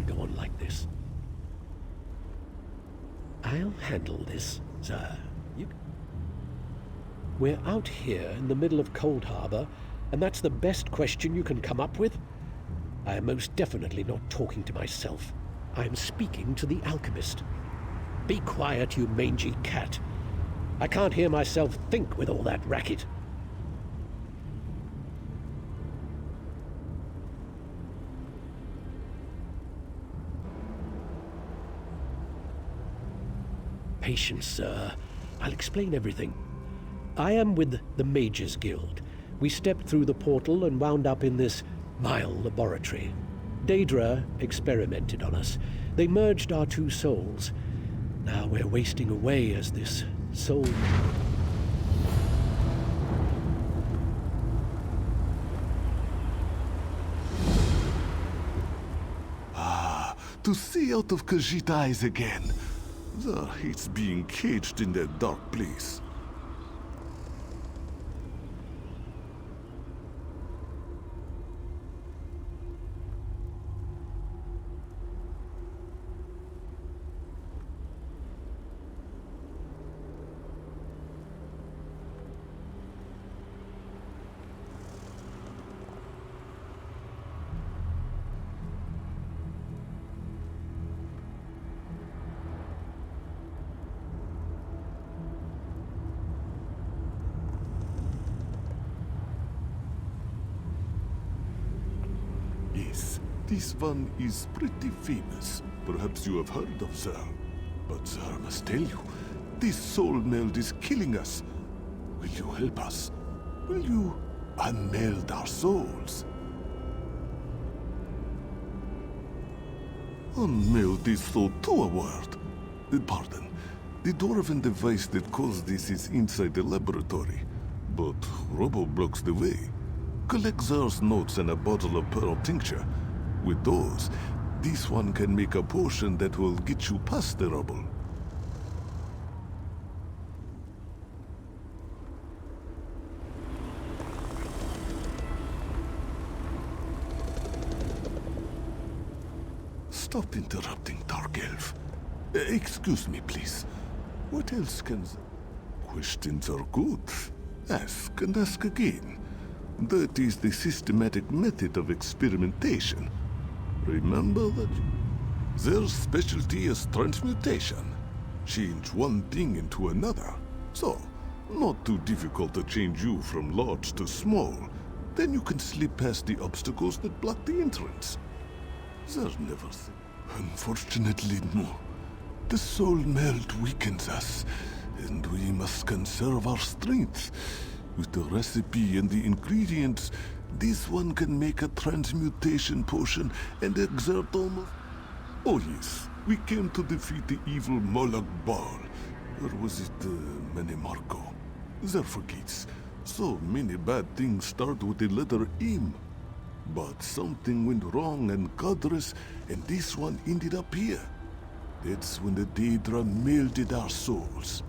can't go on like this. I'll handle this, sir. We're out here in the middle of Cold Harbor, and that's the best question you can come up with? I am most definitely not talking to myself. I'm speaking to the alchemist. Be quiet, you mangy cat. I can't hear myself think with all that racket. Patience, sir. I'll explain everything. I am with the Mages Guild. We stepped through the portal and wound up in this vile laboratory. Daedra experimented on us. They merged our two souls. Now we're wasting away as this soul... To see out of Khajiit's eyes again. Zar hates being caged in that dark place. Yes, this one is pretty famous. Perhaps you have heard of Zar. But Zar must tell you, this soul meld is killing us. Will you help us? Will you unmeld our souls? Unmeld this soul to a word. Pardon. The dwarven device that caused this is inside the laboratory. But Robo blocks the way. Collect Zar's notes and a bottle of pearl tincture. With those, this one can make a potion that will get you past the rubble. Stop interrupting, Dark Elf. Excuse me, please. What else can... Questions are good. Ask and ask again. That is the systematic method of experimentation. Remember that their specialty is transmutation. Change one thing into another. So, not too difficult to change you from large to small. Then you can slip past the obstacles that block the entrance. There's never... Unfortunately, no. The soul meld weakens us, and we must conserve our strength. With the recipe and the ingredients, this one can make a transmutation potion and exert almost... Oh yes, we came to defeat the evil Molog Balу. Or was it Marco? There forgets. So many bad things start with the letter M. But something went wrong and Godress, and this one ended up here. That's when the Daedra melded our souls.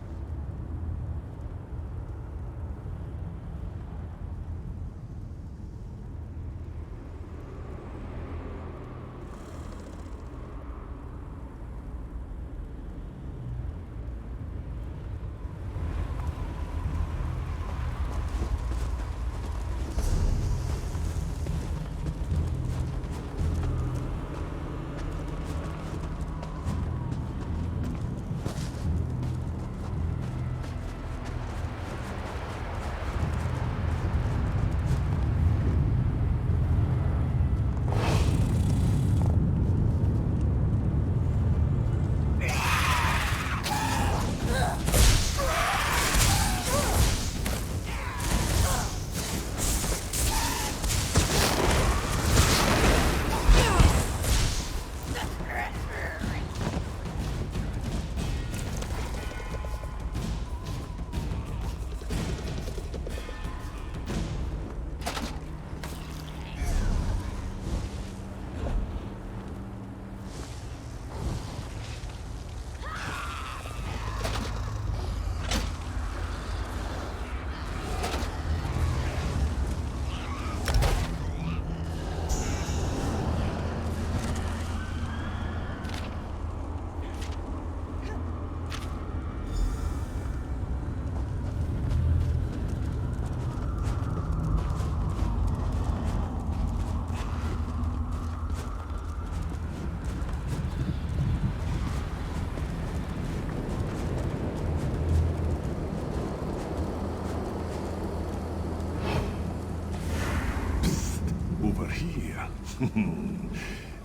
here.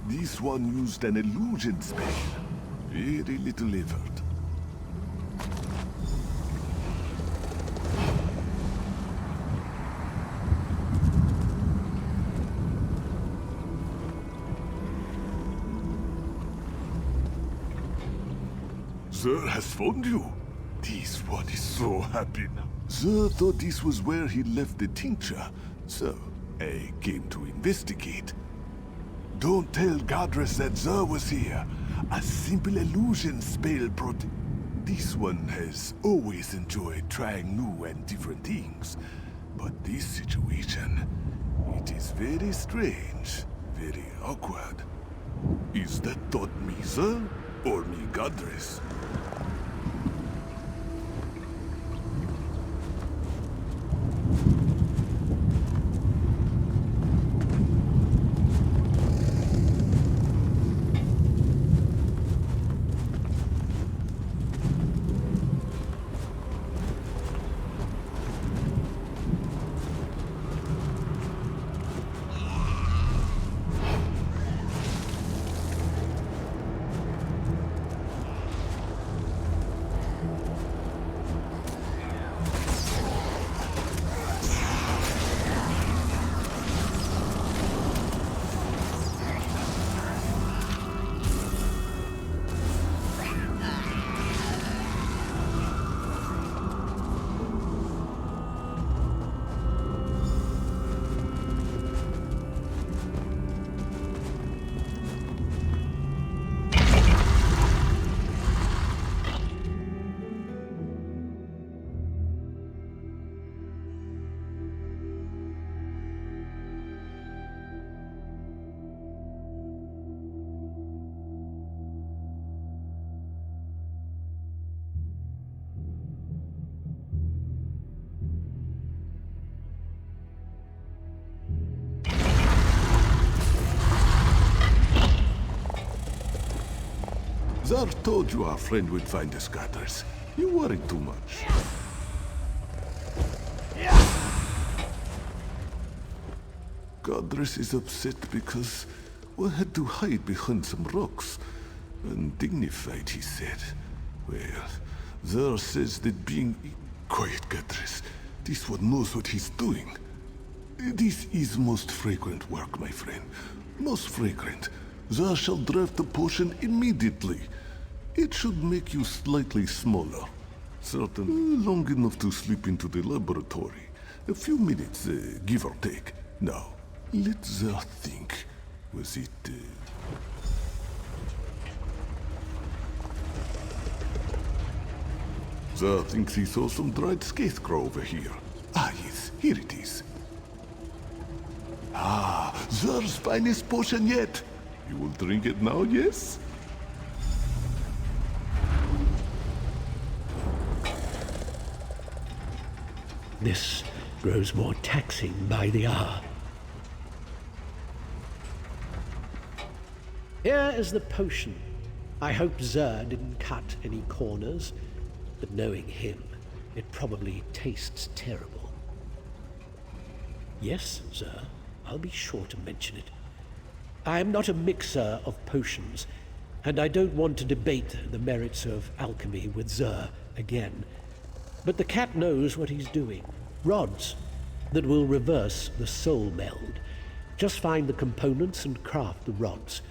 This one used an illusion spell. Very little effort. Sir has found you. This one is so happy now. Sir thought this was where he left the tincture, so I came to investigate. Don't tell Godress that Sir was here. A simple illusion spell This one has always enjoyed trying new and different things. But this situation, it is very strange, very awkward. Is that thought me, sir? Or me, Godress? Zar told you our friend would find us, Godress. You worried too much. Godress is upset because we had to hide behind some rocks. Undignified, he said. Well, Zar says that being... Quiet, Godress. This one knows what he's doing. This is most fragrant work, my friend. Most fragrant. Zar shall draft the potion immediately. It should make you slightly smaller. Certain, long enough to slip into the laboratory. A few minutes, give or take. Now, let Zar think. Was it... Zar thinks he saw some dried scarecrow over here. Ah, yes, here it is. Ah, Zar's finest potion yet. You will drink it now, yes? This grows more taxing by the hour. Here is the potion. I hope Zer didn't cut any corners, but knowing him, it probably tastes terrible. Yes, Zer, I'll be sure to mention it. I am not a mixer of potions, and I don't want to debate the merits of alchemy with Zer again. But the cat knows what he's doing. Rods that will reverse the soul meld. Just find the components and craft the rods.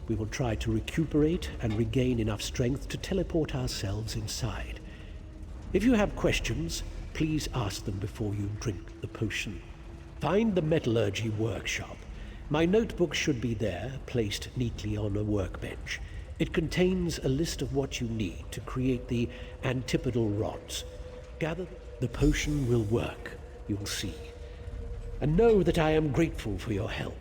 We will try to recuperate and regain enough strength to teleport ourselves inside. If you have questions, please ask them before you drink the potion. Find the metallurgy workshop. My notebook should be there, placed neatly on a workbench. It contains a list of what you need to create the antipodal rods. Gather the potion will work, you'll see. And know that I am grateful for your help.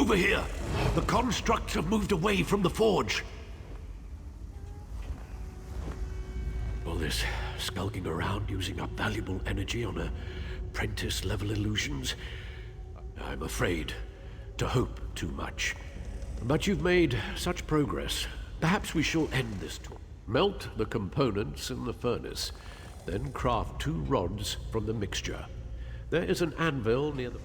Over here! The constructs have moved away from the forge. All this skulking around, using up valuable energy on apprentice-level illusions. I'm afraid to hope too much. But you've made such progress. Perhaps we shall end this tour. Melt the components in the furnace, then craft 2 rods from the mixture. There is an anvil near the...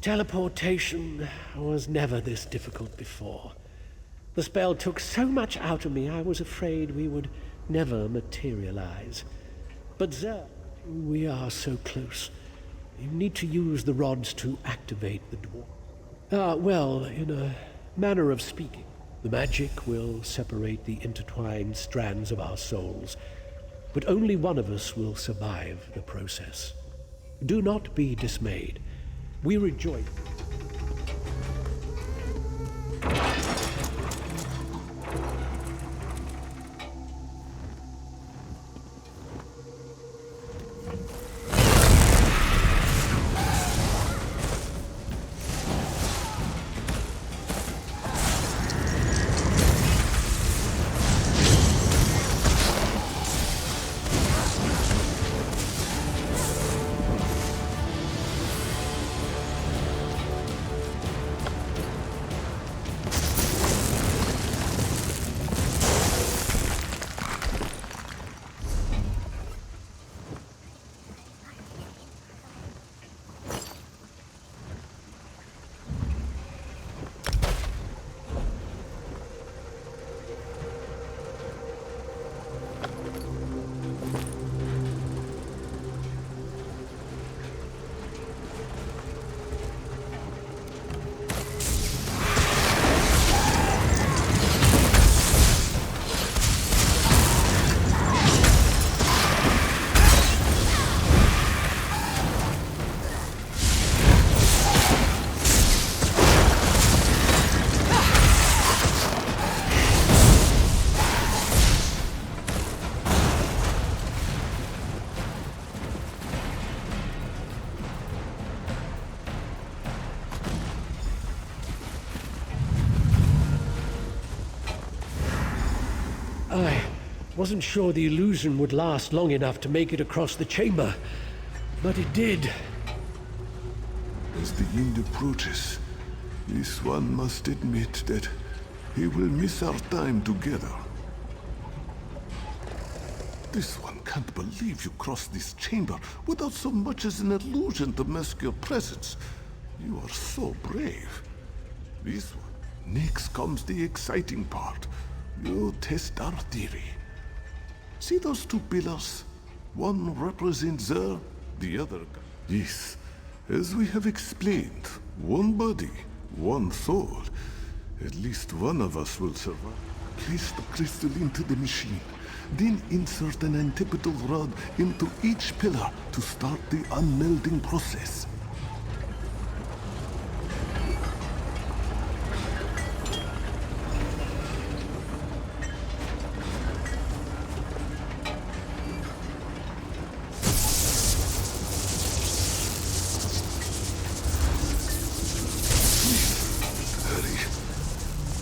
Teleportation was never this difficult before. The spell took so much out of me, I was afraid we would never materialize. But Zer, we are so close. You need to use the rods to activate the dwarf. Well, in a manner of speaking, the magic will separate the intertwined strands of our souls, but only one of us will survive the process. Do not be dismayed. We rejoice. Wasn't sure the illusion would last long enough to make it across the chamber, but it did. As the end approaches, this one must admit that he will miss our time together. This one can't believe you crossed this chamber without so much as an illusion to mask your presence. You are so brave. This one. Next comes the exciting part. You test our theory. See those two pillars? One represents her, the other. Yes, as we have explained, one body, one soul. At least one of us will survive. Place the crystal into the machine, then insert an antipodal rod into each pillar to start the unmelding process.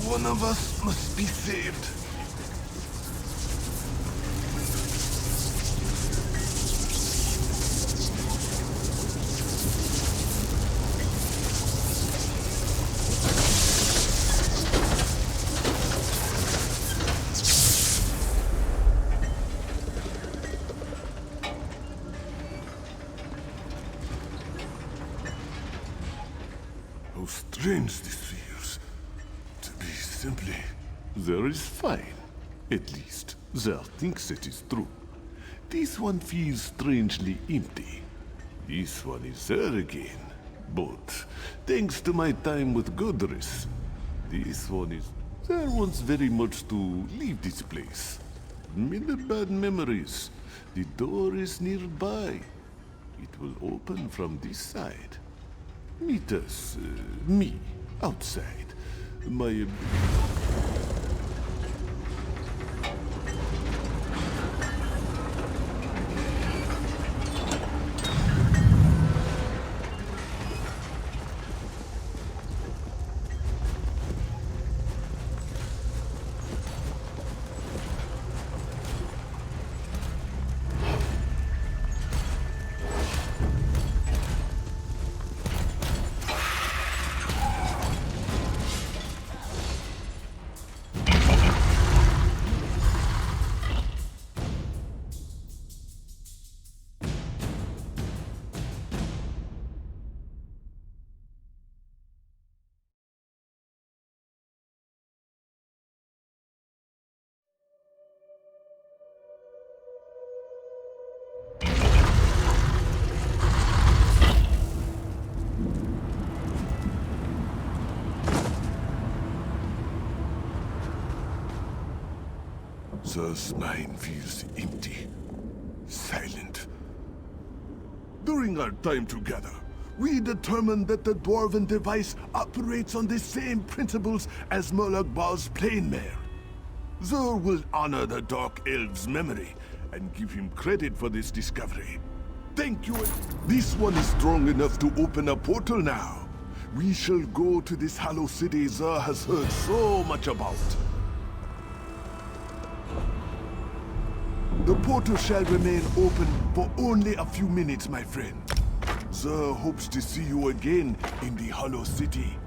One of us must be saved. How strange this feels. To be simply, there is fine. At least, there thinks it is true. This one feels strangely empty. This one is there again. But, thanks to my time with Godress, this one is... There wants very much to leave this place. Many bad memories. The door is nearby. It will open from this side. Meet us, me, outside. My... Thus mine feels empty, silent. During our time together, we determined that the dwarven device operates on the same principles as Molog Bal's plane mare. Zur will honor the Dark Elf's memory and give him credit for this discovery. Thank you. This one is strong enough to open a portal now. We shall go to this hollow city Zur has heard so much about. The portal shall remain open for only a few minutes, my friend. Zur hopes to see you again in the hollow city.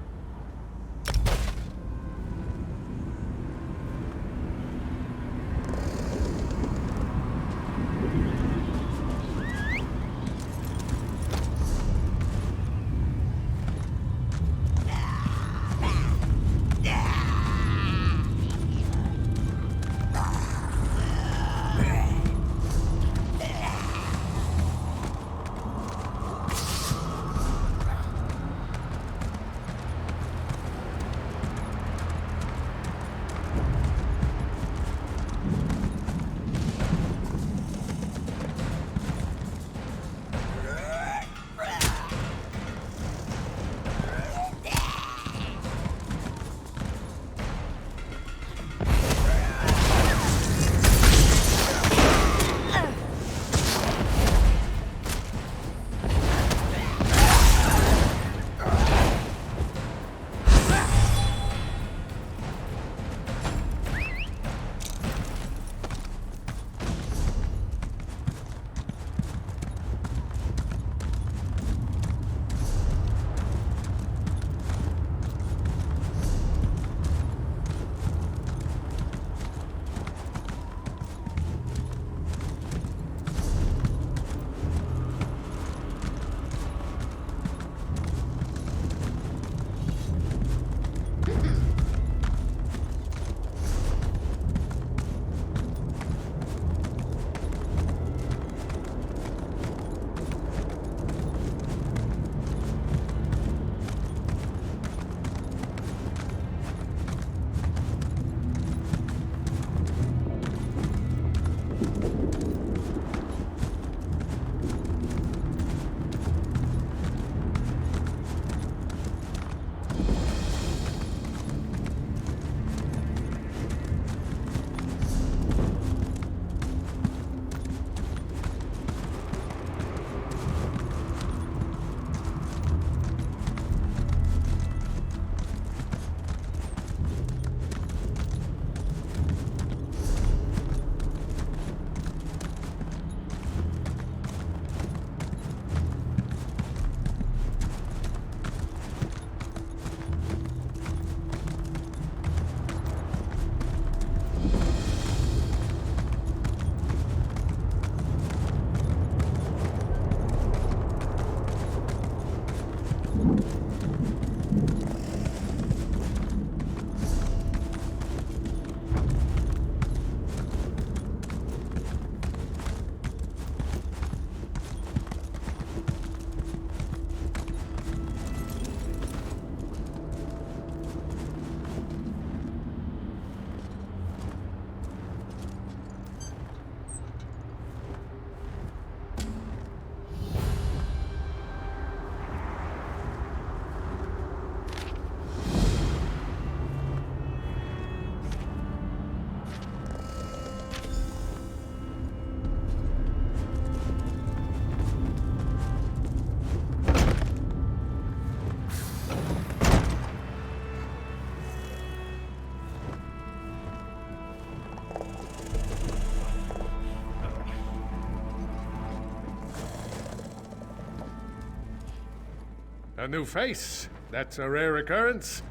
A new face. That's a rare occurrence.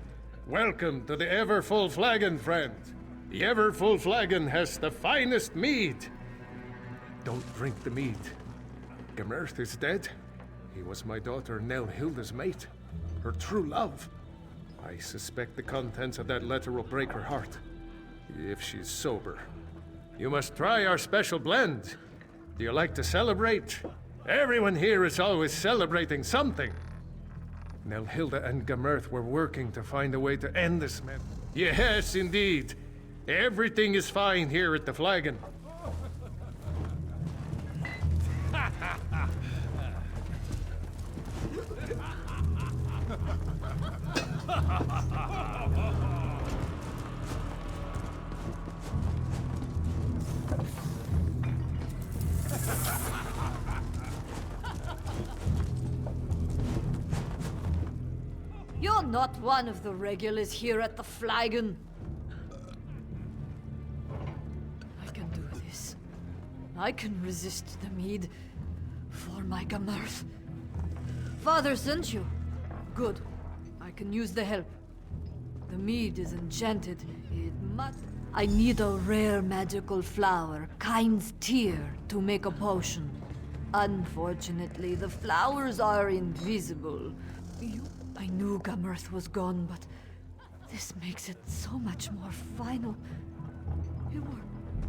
Welcome to the Ever-Full Flagon, friend. The Ever-Full Flagon has the finest mead. Don't drink the mead. Gemerth is dead. He was my daughter Nelhilda's mate. Her true love. I suspect the contents of that letter will break her heart. If she's sober. You must try our special blend. Do you like to celebrate? Everyone here is always celebrating something. Nelhilda and Gemerth were working to find a way to end this mess. Yes, indeed. Everything is fine here at the Flagon. You're not one of the regulars here at the Flagon. I can do this. I can resist the mead for my Gemerth. Father sent you. Good. I can use the help. The mead is enchanted. It must... I need a rare magical flower, Kind's tear, to make a potion. Unfortunately, the flowers are invisible. I knew Gemerth was gone, but this makes it so much more final.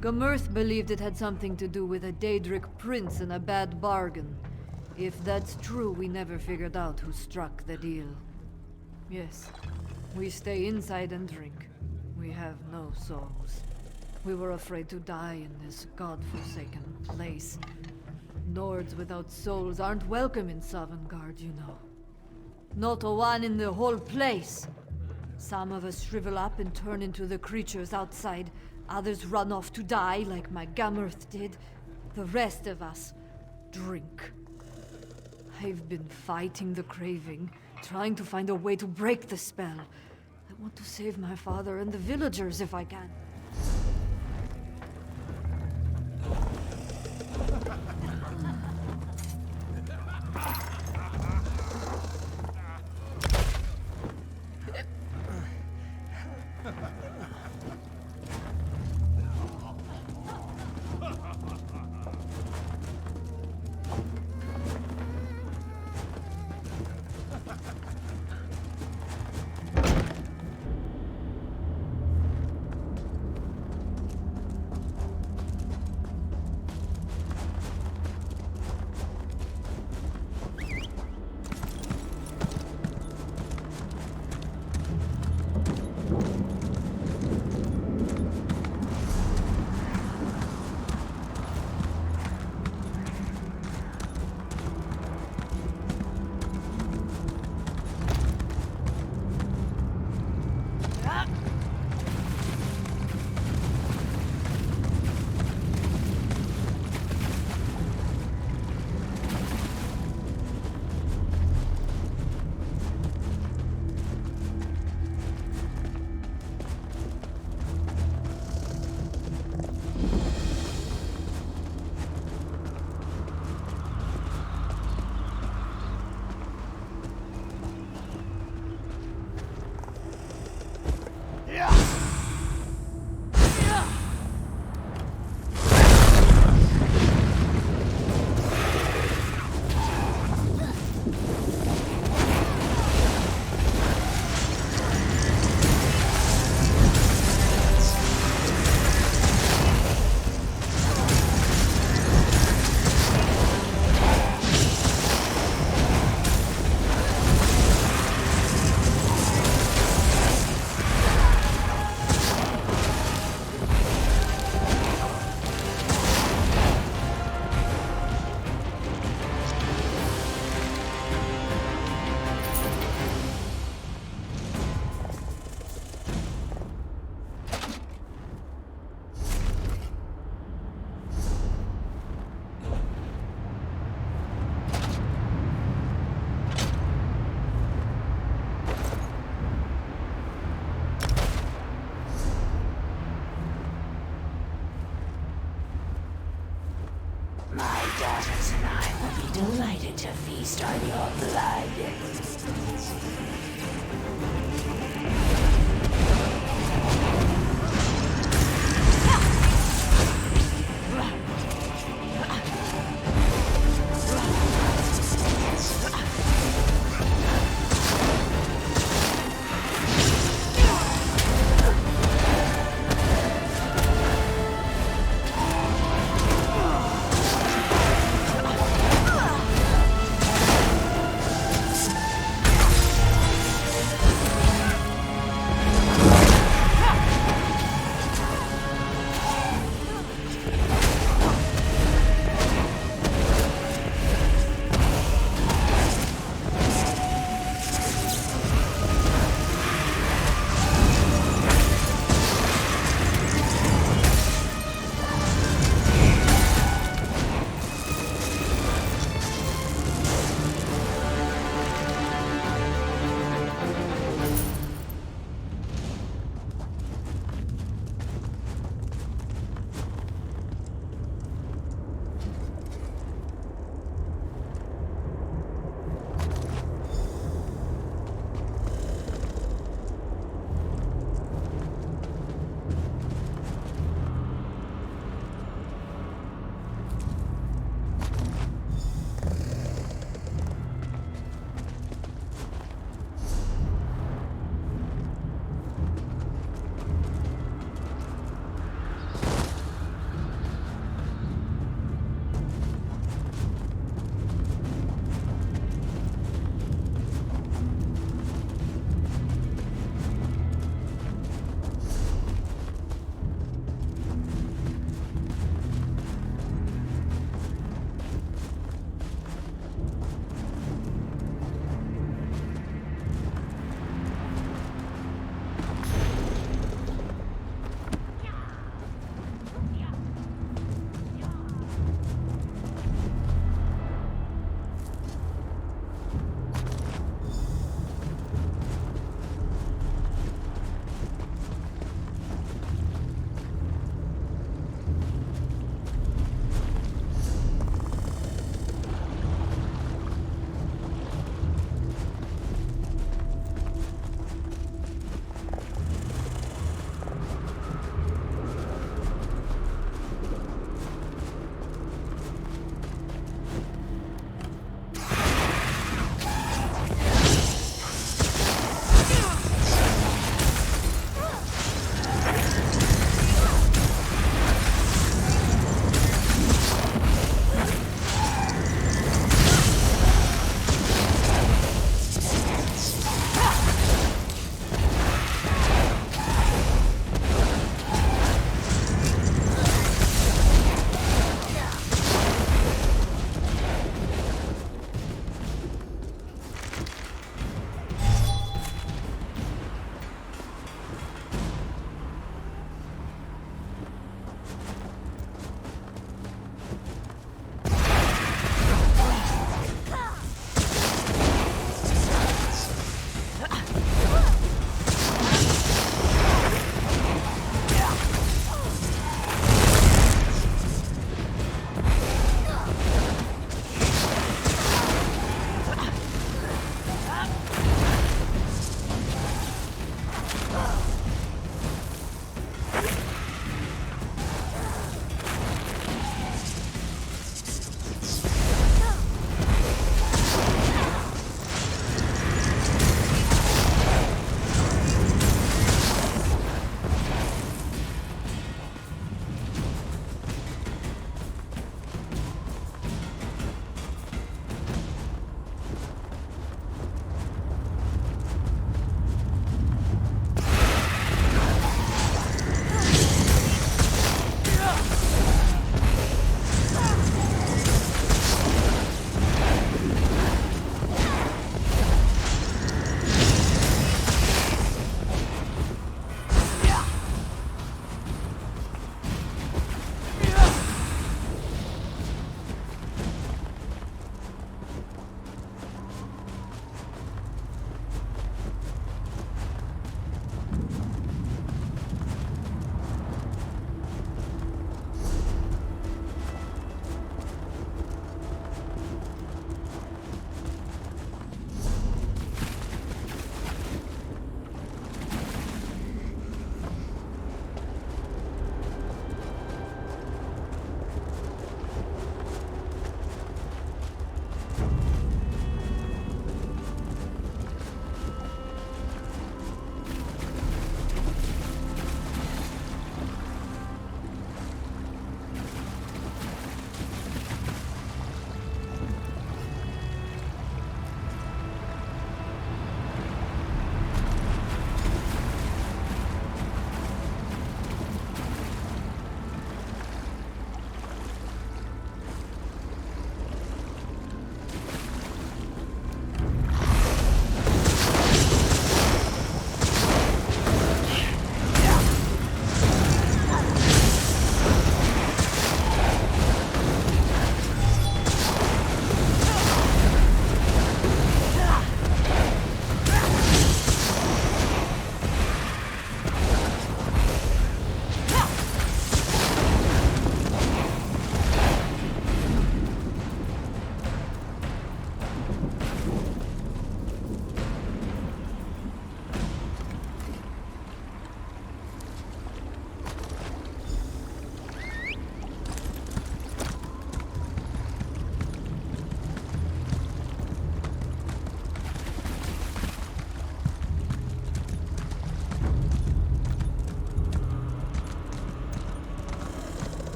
Gemerth believed it had something to do with a Daedric prince and a bad bargain. If that's true, we never figured out who struck the deal. Yes, we stay inside and drink. We have no souls. We were afraid to die in this godforsaken place. Nords without souls aren't welcome in Sovngarde, you know. Not a one in the whole place. Some of us shrivel up and turn into the creatures outside. Others run off to die, like my Gemerth did. The rest of us drink. I've been fighting the craving, trying to find a way to break the spell. I want to save my father and the villagers if I can. daughters and I will be delighted to feast on your blood.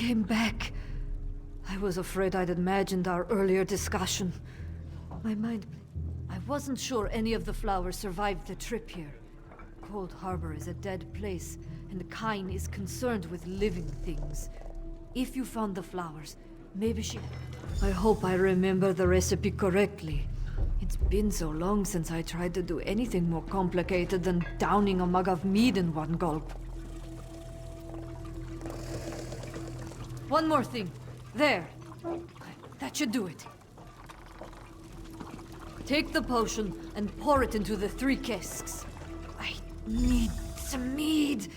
came back. I was afraid I'd imagined our earlier discussion. My mind... I wasn't sure any of the flowers survived the trip here. Cold Harbor is a dead place, and Kyne is concerned with living things. If you found the flowers, maybe she... I hope I remember the recipe correctly. It's been so long since I tried to do anything more complicated than downing a mug of mead in one gulp. One more thing. There. That should do it. Take the potion and pour it into the 3 casks. I need some mead.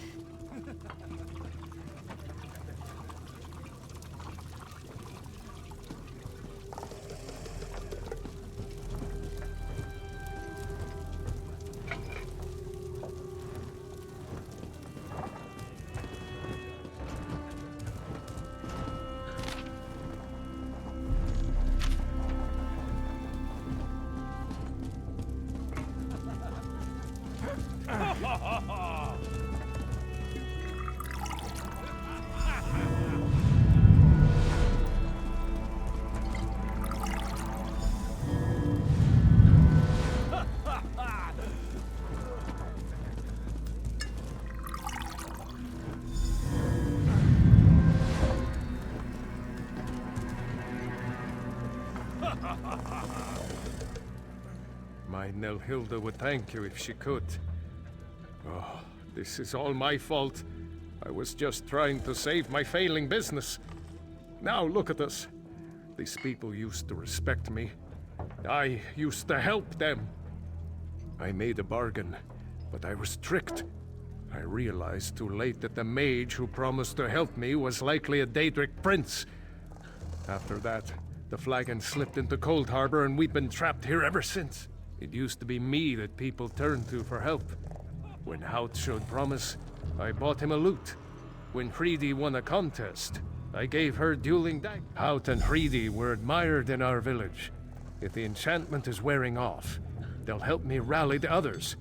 My Nelhilda would thank you if she could. Oh, this is all my fault. I was just trying to save my failing business. Now look at us. These people used to respect me. I used to help them. I made a bargain, but I was tricked. I realized too late that the mage who promised to help me was likely a Daedric prince. After that, the flagon slipped into Cold Harbor and we've been trapped here ever since. It used to be me that people turned to for help. When Hout showed promise, I bought him a lute. When Hridi won a contest, I gave her dueling daggers. Hout and Hridi were admired in our village. If the enchantment is wearing off, they'll help me rally the others.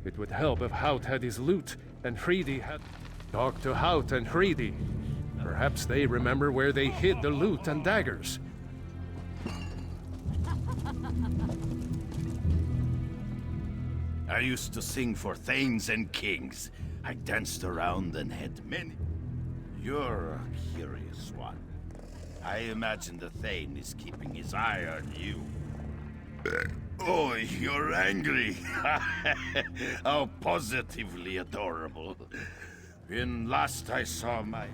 It would help if Hout had his lute and Hridi had... Talk to Hout and Hridi. Perhaps they remember where they hid the lute and daggers. I used to sing for thanes and kings. I danced around and had many... You're a curious one. I imagine the thane is keeping his eye on you. Oh, you're angry. How positively adorable. When last I saw my...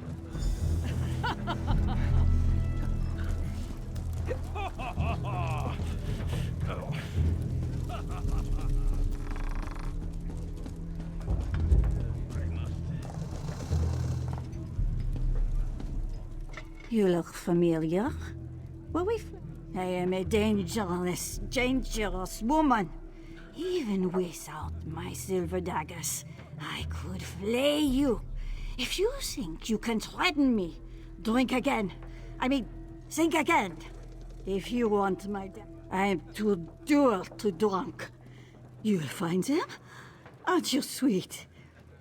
You look familiar. Were we... I am a dangerous woman. Even without my silver daggers, I could flay you. If you think you can threaten me, drink again. I mean, think again. If you want my I am too dull to drunk. You'll find them? Aren't you sweet?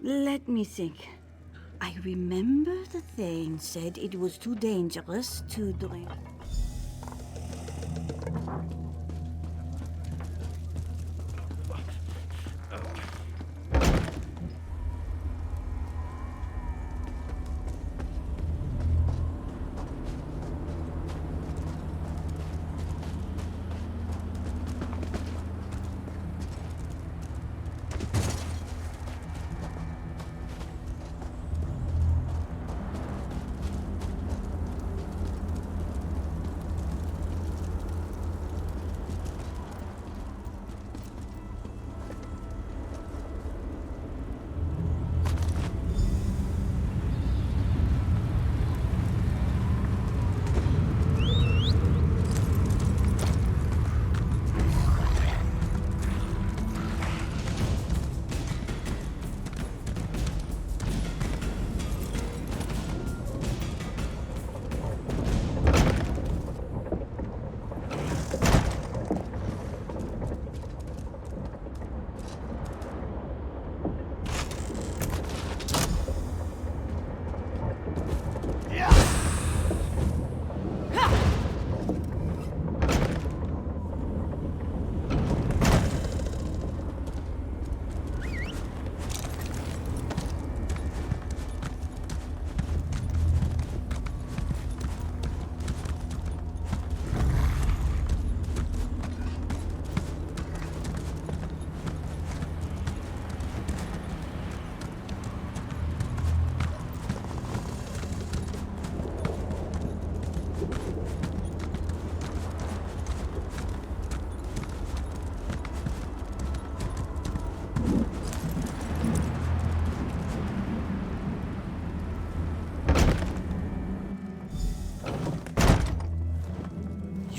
Let me think. I remember the thane said it was too dangerous to drink.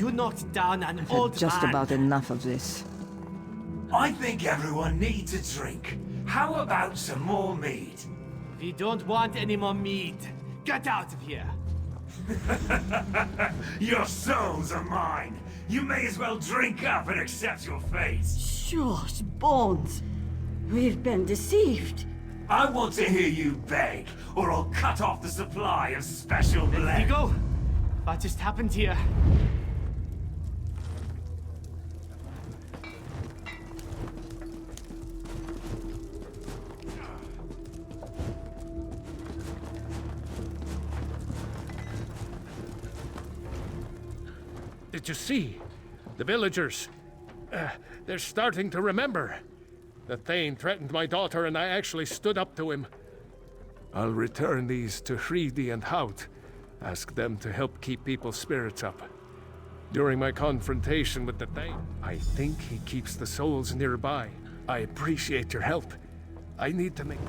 You knocked down an old Just man. about enough of this. I think everyone needs a drink. How about some more mead? We don't want any more mead. Get out of here. Your souls are mine. You may as well drink up and accept your fate. Shush, Bones. We've been deceived. I want to hear you beg, or I'll cut off the supply of special blend. Vigo, what just happened here? Did you see? The villagers. They're starting to remember. The Thane threatened my daughter and I actually stood up to him. I'll return these to Hridi and Hout. Ask them to help keep people's spirits up. During my confrontation with the Thane, I think he keeps the souls nearby. I appreciate your help. I need to make...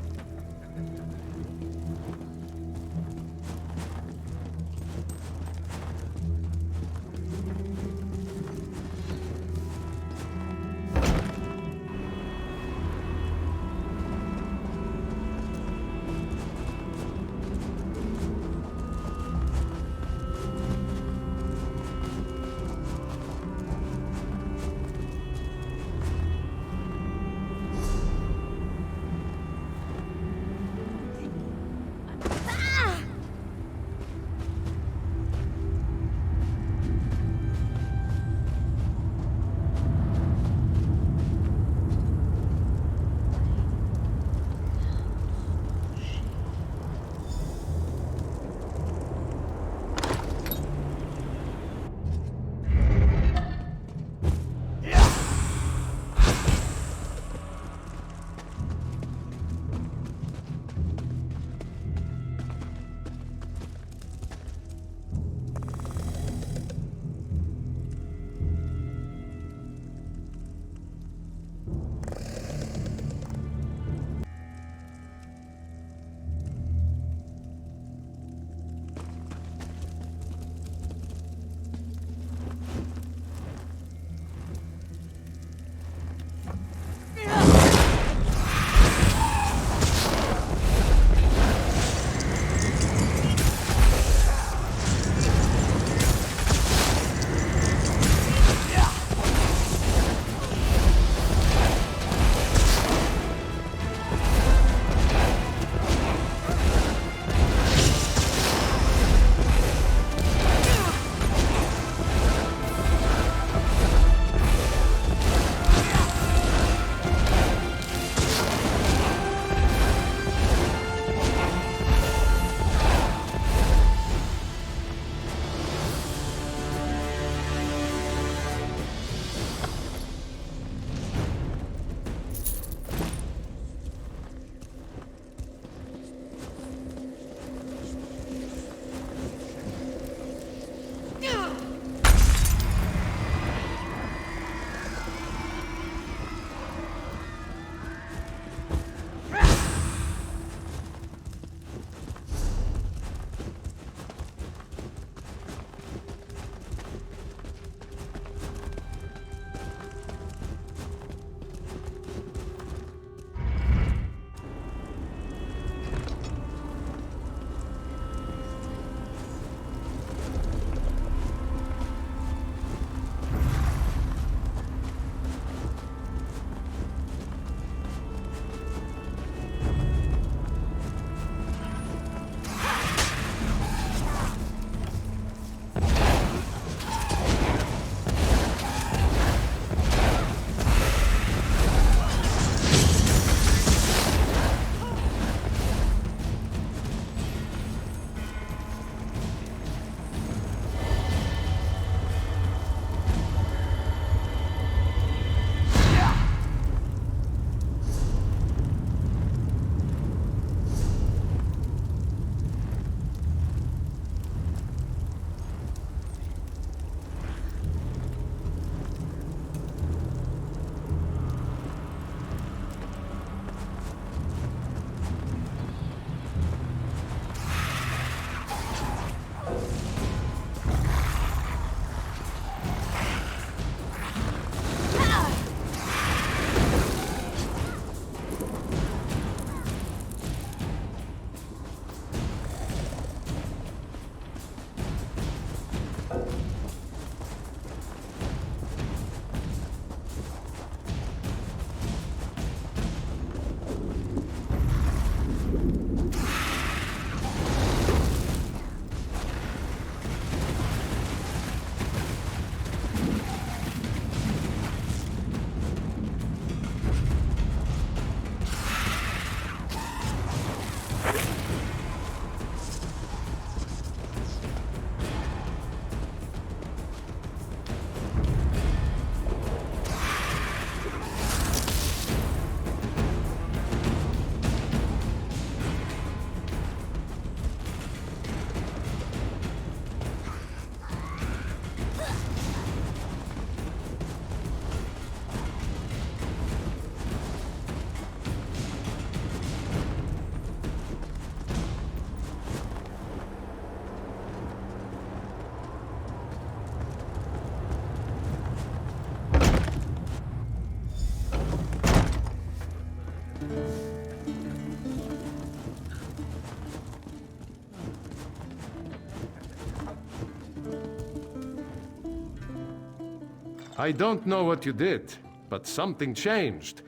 I don't know what you did, but something changed.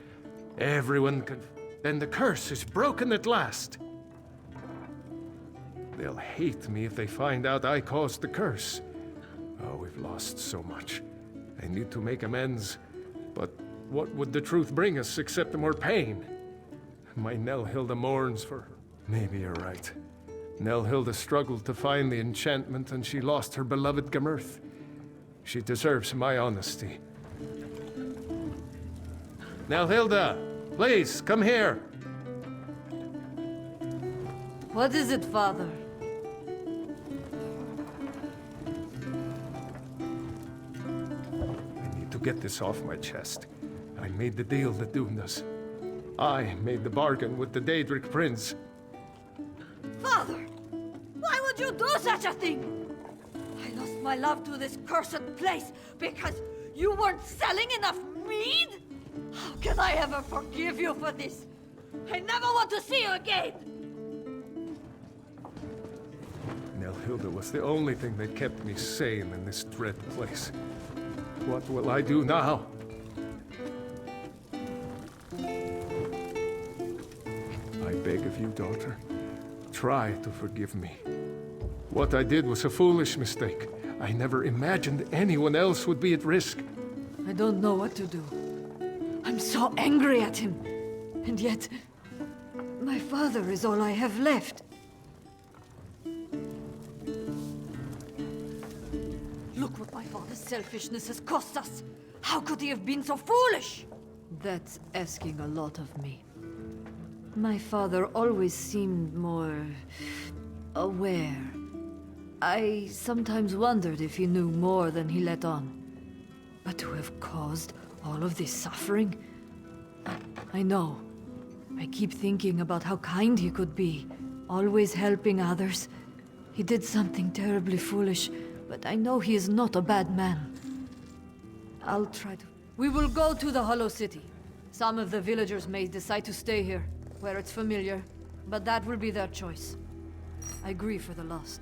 Everyone can... Then the curse is broken at last. They'll hate me if they find out I caused the curse. Oh, we've lost so much. I need to make amends. But what would the truth bring us except more pain? My Nelhilda mourns for her. Maybe you're right. Nelhilda struggled to find the enchantment and she lost her beloved Gemirth. She deserves my honesty. Nelhilda, please, come here. What is it, Father? I need to get this off my chest. I made the deal that doomed us. I made the bargain with the Daedric Prince. Father! Why would you do such a thing? I lost my love to this cursed place because you weren't selling enough mead? How can I ever forgive you for this? I never want to see you again! Nelhilda was the only thing that kept me sane in this dread place. What will I do now? I beg of you, daughter, try to forgive me. What I did was a foolish mistake. I never imagined anyone else would be at risk. I don't know what to do. I'm so angry at him. And yet, my father is all I have left. Look what my father's selfishness has cost us! How could he have been so foolish? That's asking a lot of me. My father always seemed more... aware. I sometimes wondered if he knew more than he let on. But to have caused all of this suffering? I know. I keep thinking about how kind he could be, always helping others. He did something terribly foolish, but I know he is not a bad man. I'll try to... We will go to the Hollow City. Some of the villagers may decide to stay here, where it's familiar, but that will be their choice. I grieve for the lost,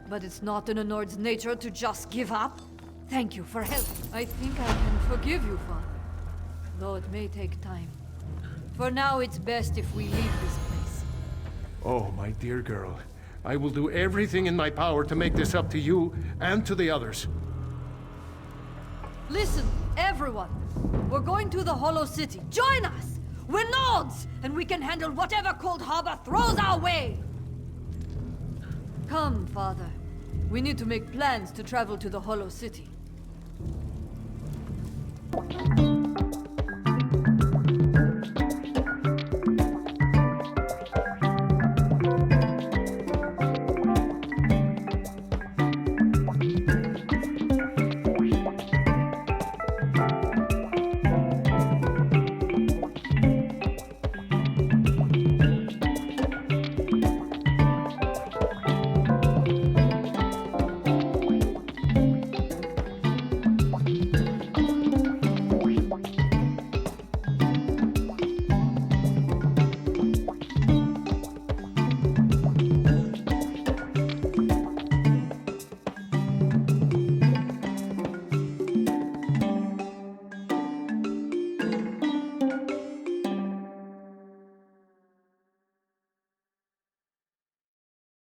but it's not in a Nord's nature to just give up. Thank you for help. I think I can forgive you, Father, though it may take time. For now, it's best if we leave this place. Oh, my dear girl. I will do everything in my power to make this up to you and to the others. Listen, everyone. We're going to the Hollow City. Join us! We're Nords, and we can handle whatever Cold Harbor throws our way! Come, Father. We need to make plans to travel to the Hollow City.